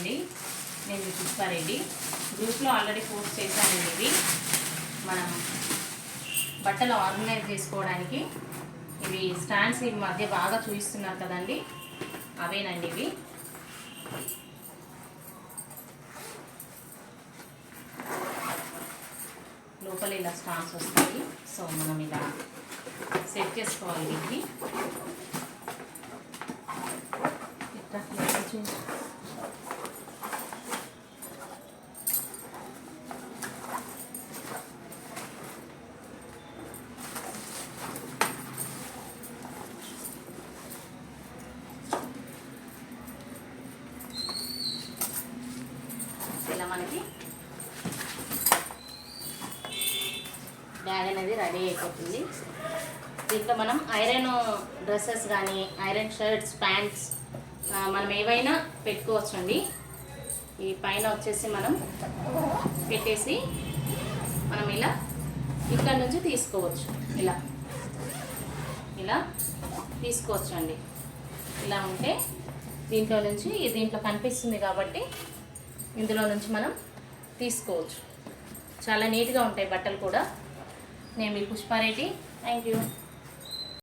అండి, నేను మీ పుష్పారెడ్డి. గ్రూప్లో ఆల్రెడీ పోస్ట్ చేశానండి. ఇవి మనం బట్టలు ఆర్గనైజ్ చేసుకోవడానికి ఇవి స్టాండ్స్ ఈ మధ్య బాగా చూపిస్తున్నారు కదండి, అవేనండి ఇవి. లోపల ఇలా స్టాండ్స్ వస్తాయి. సో మనం ఇలా సెట్ చేసుకోవాలి వీటిని. ఇలా మనకి బ్యాగ్ అనేది రెడీ అయిపోతుంది. దీంట్లో మనం ఐరన్ డ్రెస్సెస్ కానీ ఐరన్ షర్ట్స్, ప్యాంట్స్ మనం ఏవైనా పెట్టుకోవచ్చండి. ఈ పైన వచ్చేసి మనం పెట్టేసి మనం ఇలా ఇక్కడ నుంచి తీసుకోవచ్చు. ఇలా ఇలా తీసుకోవచ్చండి. ఇలా ఉంటే దీంట్లో కనిపిస్తుంది కాబట్టి ఇందులో నుంచి మనం తీసుకోవచ్చు. చాలా నీట్గా ఉంటాయి బట్టలు కూడా. నేను మీ పుష్పారెడ్డి. Thank you.